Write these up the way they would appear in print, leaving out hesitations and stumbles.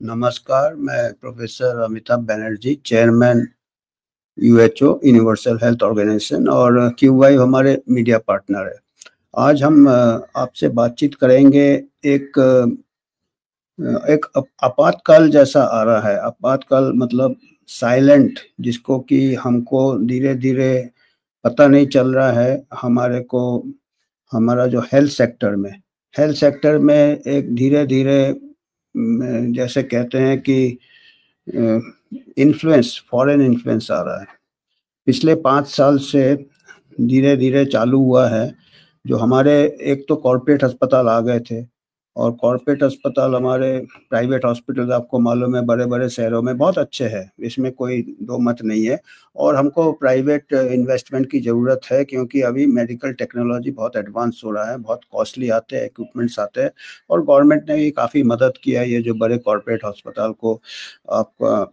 नमस्कार, मैं professor Amitabh Banerjee, chairman UHO universal health organization और क्यूवाई हमारे मीडिया पार्टनर है। आज हम आपसे बातचीत करेंगे। एक एक आपातकाल जैसा आ रहा है। आपातकाल मतलब साइलेंट, जिसको कि हमको धीरे धीरे पता नहीं चल रहा है। हमारा जो हेल्थ सेक्टर में एक धीरे धीरे जैसे कहते हैं कि फॉरेन इन्फ्लुएंस आ रहा है। पिछले 5 साल से धीरे धीरे चालू हुआ है। जो हमारे एक तो कॉरपोरेट अस्पताल आ गए थे, और कॉरपोरेट अस्पताल हमारे प्राइवेट हॉस्पिटल आपको मालूम है बड़े बड़े शहरों में बहुत अच्छे हैं, इसमें कोई दो मत नहीं है। और हमको प्राइवेट इन्वेस्टमेंट की ज़रूरत है, क्योंकि अभी मेडिकल टेक्नोलॉजी बहुत एडवांस हो रहा है, बहुत कॉस्टली आते हैं, इक्विपमेंट्स आते हैं। और गवर्नमेंट ने भी काफ़ी मदद किया है ये जो बड़े कॉरपोरेट अस्पताल को आपका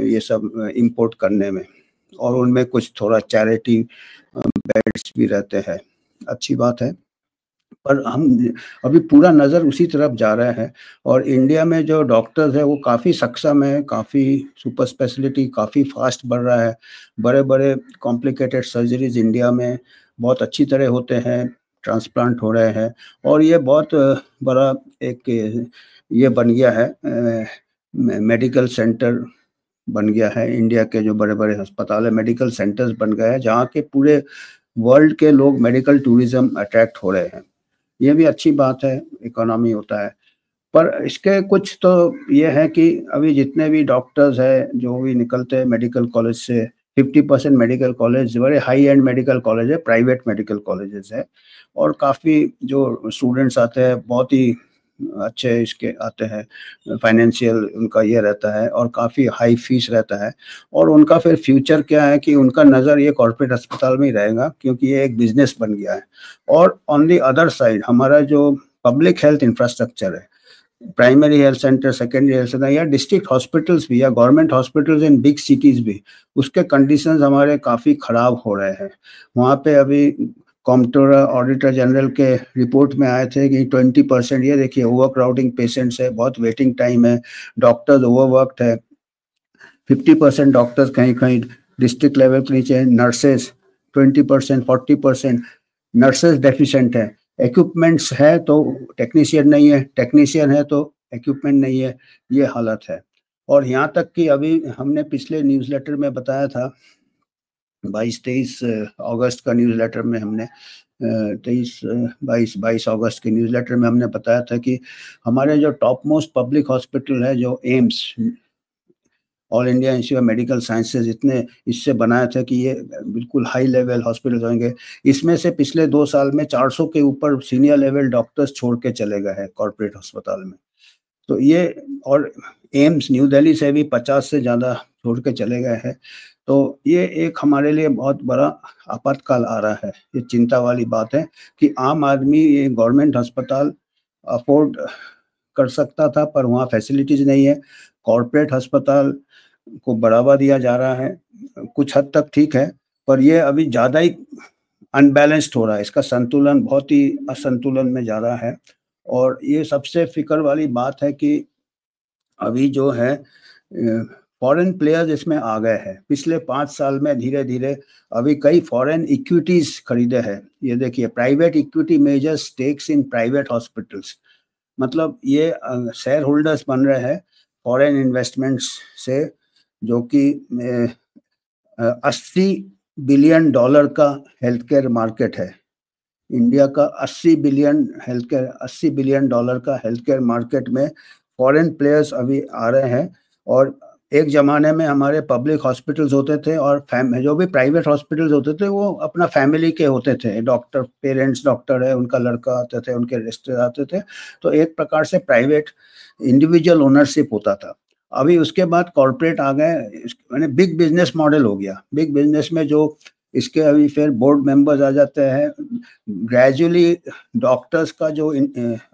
ये सब इंपोर्ट करने में, और उनमें कुछ थोड़ा चैरिटी बेड्स भी रहते हैं। अच्छी बात है, पर हम अभी पूरा नज़र उसी तरफ जा रहा है। और इंडिया में जो डॉक्टर्स है वो काफ़ी सक्षम है, काफ़ी सुपर स्पेशलिटी काफ़ी फास्ट बढ़ रहा है। बड़े बड़े कॉम्प्लिकेटेड सर्जरीज इंडिया में बहुत अच्छी तरह होते हैं, ट्रांसप्लांट हो रहे हैं। और ये बहुत बड़ा एक ये बन गया है, मेडिकल सेंटर बन गया है। इंडिया के जो बड़े बड़े अस्पताल है मेडिकल सेंटर्स बन गए हैं, जहाँ के पूरे वर्ल्ड के लोग मेडिकल टूरिज्म अट्रैक्ट हो रहे हैं। ये भी अच्छी बात है, इकोनॉमी होता है। पर इसके कुछ तो ये है कि अभी जितने भी डॉक्टर्स हैं जो भी निकलते हैं मेडिकल कॉलेज से, 50% मेडिकल कॉलेज बड़े हाई एंड मेडिकल कॉलेज है, प्राइवेट मेडिकल कॉलेजेस है। और काफ़ी जो स्टूडेंट्स आते हैं बहुत ही अच्छे इसके आते हैं, फाइनेंशियल उनका ये रहता है और काफ़ी हाई फीस रहता है। और उनका फिर फ्यूचर क्या है कि उनका नज़र ये कॉर्पोरेट अस्पताल में ही रहेगा, क्योंकि ये एक बिजनेस बन गया है। और ऑन दी अदर साइड हमारा जो पब्लिक हेल्थ इंफ्रास्ट्रक्चर है, primary health centre, secondary health centre, या डिस्ट्रिक्ट हॉस्पिटल्स भी, या government hospitals in big cities भी, उसके कंडीशंस हमारे काफ़ी ख़राब हो रहे हैं। वहाँ पे अभी कॉम्प्ट्रोलर ऑडिटर जनरल के रिपोर्ट में आए थे कि 20%, ये देखिए, ओवर क्राउडिंग पेशेंट्स है, बहुत वेटिंग टाइम है, डॉक्टर्स ओवरवर्कड है, 50% डॉक्टर्स कहीं कहीं डिस्ट्रिक्ट लेवल के नीचे, नर्सेज 20%, 40% नर्सेज डेफिशिएंट है। इक्विपमेंट्स है तो टेक्नीशियन नहीं है, टेक्नीशियन है तो इक्विपमेंट नहीं है, ये हालत है। और यहाँ तक कि अभी हमने पिछले न्यूज़लेटर में बताया था, 22-23 अगस्त का न्यूज़लेटर में हमने 22 अगस्त के न्यूज़लेटर में हमने बताया था कि हमारे जो टॉप मोस्ट पब्लिक हॉस्पिटल है, जो AIIMS, all India institute of medical sciences, इतने इससे बनाया था कि ये बिल्कुल हाई लेवल हॉस्पिटल होंगे। इसमें से पिछले 2 साल में 400 के ऊपर सीनियर लेवल डॉक्टर्स छोड़ के चले गए हैं कॉर्पोरेट अस्पताल में। तो ये, और एम्स न्यू दिल्ली से भी 50 से ज़्यादा छोड़ के चले गए हैं। तो ये एक हमारे लिए बहुत बड़ा आपातकाल आ रहा है। ये चिंता वाली बात है कि आम आदमी ये गवर्नमेंट अस्पताल अफोर्ड कर सकता था, पर वहाँ फैसिलिटीज़ नहीं है। कॉर्पोरेट अस्पताल को बढ़ावा दिया जा रहा है, कुछ हद तक ठीक है, पर ये अभी ज़्यादा ही अनबैलेंस्ड हो रहा है। इसका संतुलन बहुत ही असंतुलन में जा रहा है। और ये सबसे फ़िक्र वाली बात है कि अभी जो है फॉरेन प्लेयर्स इसमें आ गए हैं। पिछले 5 साल में धीरे-धीरे अभी कई फॉरेन इक्विटीज़ खरीदे हैं। ये देखिए, private equity major stakes in private hospitals, मतलब ये शेयर होल्डर्स बन रहे हैं फॉरेन इन्वेस्टमेंट्स से, जो कि 80 बिलियन डॉलर का हेल्थ केयर मार्केट है। इंडिया का 80 बिलियन डॉलर का हेल्थ केयर मार्केट में फॉरेन प्लेयर्स अभी आ रहे हैं। और एक ज़माने में हमारे पब्लिक हॉस्पिटल्स होते थे, और जो भी प्राइवेट हॉस्पिटल्स होते थे वो अपना फैमिली के होते थे, डॉक्टर, पेरेंट्स डॉक्टर है, उनका लड़का आते थे, उनके रिश्तेदार आते थे, तो एक प्रकार से प्राइवेट इंडिविजुअल ओनरशिप होता था। अभी उसके बाद कॉर्पोरेट आ गए, यानी बिग बिजनेस मॉडल हो गया। बिग बिजनेस में जो इसके अभी फिर बोर्ड मेंबर्स आ जाते हैं, ग्रेजुअली डॉक्टर्स का जो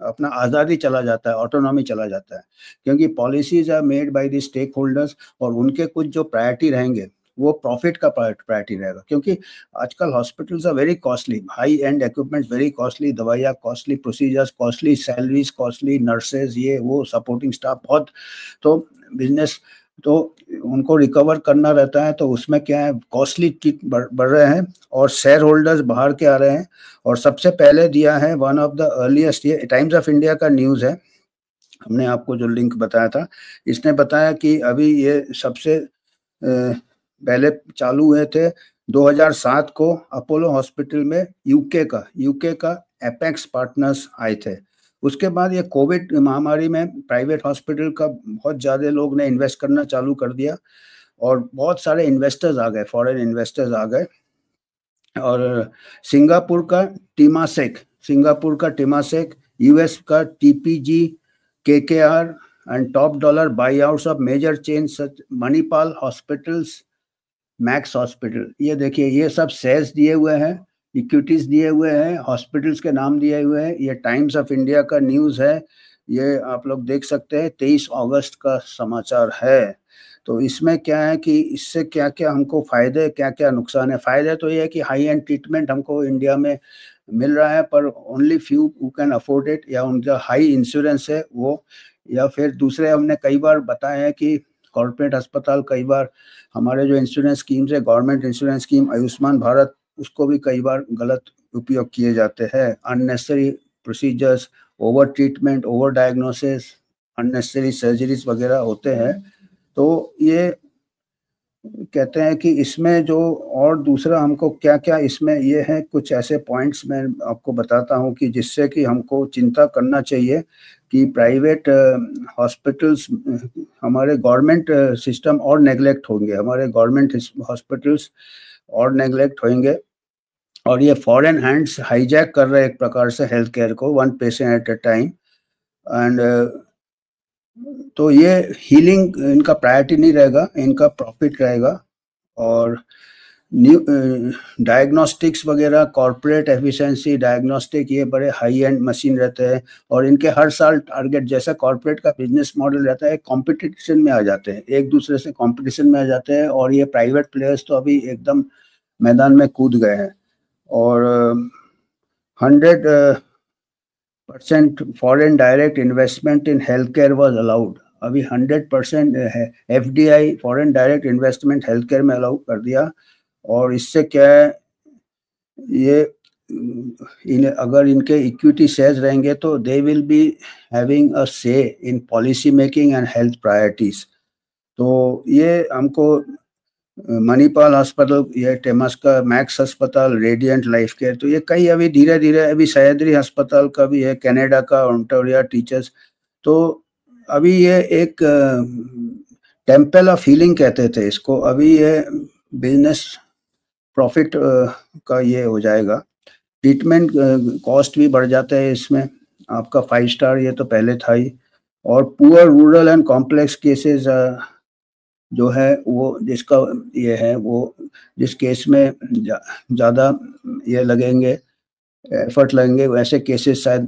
अपना आज़ादी चला जाता है, ऑटोनॉमी चला जाता है, क्योंकि policies are made by the stakeholders, और उनके कुछ जो प्रायोरिटी रहेंगे वो प्रॉफिट का प्रायोरिटी रहेगा, क्योंकि आजकल hospitals are very costly, high and equipment very costly, दवाइयाँ costly, procedures costly, salaries costly, nurses, ये वो, सपोर्टिंग स्टाफ बहुत, तो बिजनेस तो उनको रिकवर करना रहता है, तो उसमें क्या है, कॉस्टली बढ़ रहे हैं और शेयर होल्डर्स बाहर के आ रहे हैं। और सबसे पहले दिया है वन ऑफ द अर्लीस्ट, ये टाइम्स ऑफ इंडिया का न्यूज़ है, हमने आपको जो लिंक बताया था, इसने बताया कि अभी ये सबसे पहले चालू हुए थे 2007 को अपोलो हॉस्पिटल में, यूके का एपेक्स पार्टनर्स आए थे। उसके बाद ये कोविड महामारी में प्राइवेट हॉस्पिटल का बहुत ज़्यादा लोग ने इन्वेस्ट करना चालू कर दिया और बहुत सारे इन्वेस्टर्स आ गए, फॉरेन इन्वेस्टर्स आ गए। और सिंगापुर का टीमासेक, यूएस का TPG, KKR and top dollar buyouts of major chain such Manipal hospitals, Max hospital, ये देखिए ये सब शेयर्स दिए हुए हैं, इक्विटीज दिए हुए हैं, हॉस्पिटल्स के नाम दिए हुए हैं। ये टाइम्स ऑफ इंडिया का न्यूज़ है, ये आप लोग देख सकते हैं, 23 अगस्त का समाचार है। तो इसमें क्या है कि इससे क्या क्या हमको फ़ायदे, क्या क्या नुकसान है। फ़ायदे तो ये है कि हाई एंड ट्रीटमेंट हमको इंडिया में मिल रहा है, पर only few who can afford it, या उनका हाई इंश्योरेंस है वो, या फिर दूसरे हमने कई बार बताया है कि कॉर्पोरेट अस्पताल, कई बार हमारे जो इंश्योरेंस स्कीम्स है, government insurance scheme Ayushman Bharat, उसको भी कई बार गलत उपयोग किए जाते हैं। Unnecessary procedures, over treatment, over diagnosis, unnecessary surgeries वगैरह होते हैं। तो ये कहते हैं कि इसमें जो, और दूसरा हमको क्या क्या इसमें ये है, कुछ ऐसे पॉइंट्स मैं आपको बताता हूँ कि जिससे कि हमको चिंता करना चाहिए कि प्राइवेट हॉस्पिटल्स, हमारे गवर्नमेंट सिस्टम और नेग्लेक्ट होंगे, हमारे गवर्नमेंट हॉस्पिटल्स और नेग्लेक्ट होंगे, और ये फॉरेन हैंड्स हाईजैक कर रहे हैं एक प्रकार से हेल्थ केयर को, one patient at a time. And तो ये हीलिंग इनका प्रायोरिटी नहीं रहेगा, इनका प्रॉफिट रहेगा। और न्यू डायग्नोस्टिक्स वगैरह, कॉर्पोरेट एफिशिएंसी डायग्नोस्टिक, ये बड़े हाई एंड मशीन रहते हैं, और इनके हर साल टारगेट, जैसा कॉर्पोरेट का बिजनेस मॉडल रहता है, कंपटीशन में आ जाते हैं, एक दूसरे से कंपटीशन में आ जाते हैं। और ये प्राइवेट प्लेयर्स तो अभी एकदम मैदान में कूद गए हैं। और 100% foreign direct investment in health care was allowed. अभी 100% FDI foreign direct investment health care में अलाउ कर दिया। और इससे क्या है, ये अगर इनके इक्विटी शेयर्स रहेंगे तो they will be having a say in policy making and health priorities. तो ये हमको मणिपाल अस्पताल, ये टेमस्का, मैक्स अस्पताल, रेडियंट लाइफ केयर, तो ये कई अभी धीरे धीरे, अभी सह्याद्री अस्पताल का भी है, कनाडा का ओंटारियो टीचर्स। तो अभी ये एक टेम्पल ऑफ हीलिंग कहते थे इसको, अभी ये बिजनेस प्रॉफिट का ये हो जाएगा। ट्रीटमेंट कॉस्ट भी बढ़ जाता है इसमें, आपका 5 स्टार ये तो पहले था ही। और poor rural and complex cases जो है, वो जिसका ये है, वो जिस केस में ज़्यादा ये लगेंगे, एफर्ट लगेंगे, वैसे केसेस शायद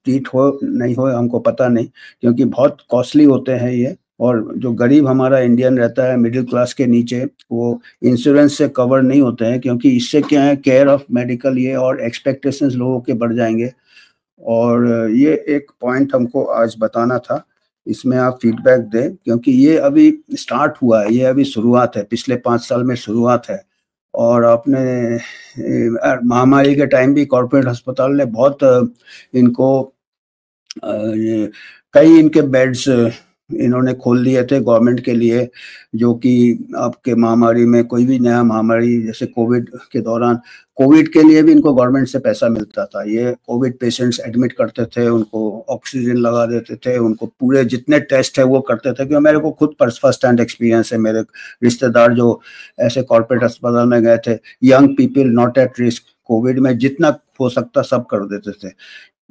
ट्रीट हो नहीं हो, हमको पता नहीं, क्योंकि बहुत कॉस्टली होते हैं ये। और जो गरीब हमारा इंडियन रहता है, मिडिल क्लास के नीचे, वो इंश्योरेंस से कवर नहीं होते हैं, क्योंकि इससे क्या है, केयर ऑफ मेडिकल ये और एक्सपेक्टेशंस लोगों के बढ़ जाएंगे। और ये एक पॉइंट हमको आज बताना था, इसमें आप फीडबैक दें, क्योंकि ये अभी स्टार्ट हुआ है, ये अभी शुरुआत है, पिछले 5 साल में शुरुआत है। और आपने महामारी के टाइम भी कॉर्पोरेट अस्पताल ने बहुत इनको कई इनके बेड्स इन्होंने खोल दिए थे गवर्नमेंट के लिए, जो कि आपके महामारी में, कोई भी नया महामारी, जैसे कोविड के दौरान, कोविड के लिए भी इनको गवर्नमेंट से पैसा मिलता था। ये कोविड पेशेंट्स एडमिट करते थे, उनको ऑक्सीजन लगा देते थे, उनको पूरे जितने टेस्ट है वो करते थे। क्योंकि मेरे को खुद फर्स्ट हैंड एक्सपीरियंस है, मेरे रिश्तेदार जो ऐसे कॉर्पोरेट अस्पताल में गए थे, young people not at risk, Covid में जितना हो सकता सब कर देते थे।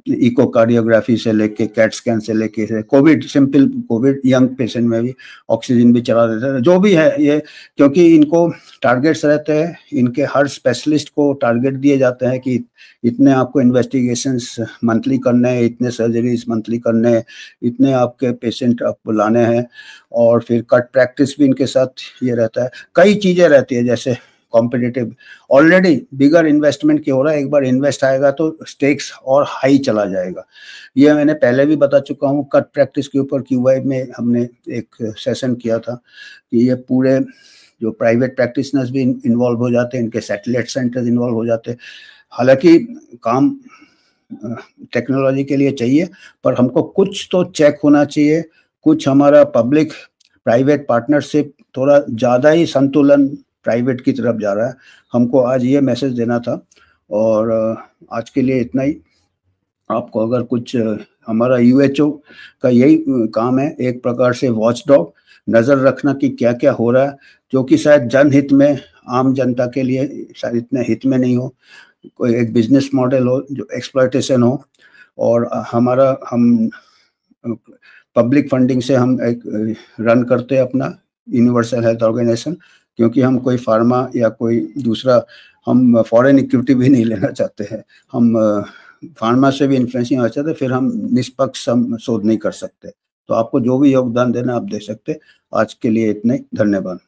इकोकार्डियोग्राफी से लेके कैट स्कैन से लेके Covid, simple Covid young patient में भी ऑक्सीजन भी चला देते हैं, जो भी है ये, क्योंकि इनको टारगेट्स रहते हैं, इनके हर स्पेशलिस्ट को टारगेट दिए जाते हैं कि इतने आपको इन्वेस्टिगेशंस मंथली करने हैं, इतने सर्जरीज मंथली करने हैं, इतने आपके पेशेंट आपको लाने हैं, और फिर कट प्रैक्टिस भी इनके साथ ये रहता है, कई चीज़ें रहती है जैसे कॉम्पिटिटिव। ऑलरेडी बिगर इन्वेस्टमेंट क्या हो रहा है, एक बार इन्वेस्ट आएगा तो स्टेक्स और हाई चला जाएगा। ये मैंने पहले भी बता चुका हूँ, कट प्रैक्टिस के ऊपर QY में हमने एक सेशन किया था कि ये पूरे जो प्राइवेट प्रैक्टिशनर्स भी इन्वॉल्व हो जाते हैं, इनके सैटेलाइट सेंटर्स इन्वॉल्व हो जाते हैं। हालांकि काम टेक्नोलॉजी के लिए चाहिए, पर हमको कुछ तो चेक होना चाहिए, कुछ हमारा पब्लिक प्राइवेट पार्टनरशिप थोड़ा ज़्यादा ही संतुलन प्राइवेट की तरफ जा रहा है। हमको आज ये मैसेज देना था, और आज के लिए इतना ही। आपको अगर कुछ, हमारा UHO का यही काम है, एक प्रकार से वॉचडॉग, नज़र रखना कि क्या क्या हो रहा है, जो कि शायद जनहित में, आम जनता के लिए शायद इतने हित में नहीं हो, कोई एक बिजनेस मॉडल हो जो एक्सप्लॉयटेशन हो। और हम पब्लिक फंडिंग से हम एक रन करते हैं अपना यूनिवर्सल हेल्थ ऑर्गेनाइजेशन, क्योंकि हम कोई फार्मा या कोई दूसरा, हम फॉरेन इक्विटी भी नहीं लेना चाहते हैं, हम फार्मा से भी इन्फ्लुएंस नहीं होना चाहते, फिर हम निष्पक्ष हम शोध नहीं कर सकते। तो आपको जो भी योगदान देना आप दे सकते। आज के लिए इतने, धन्यवाद।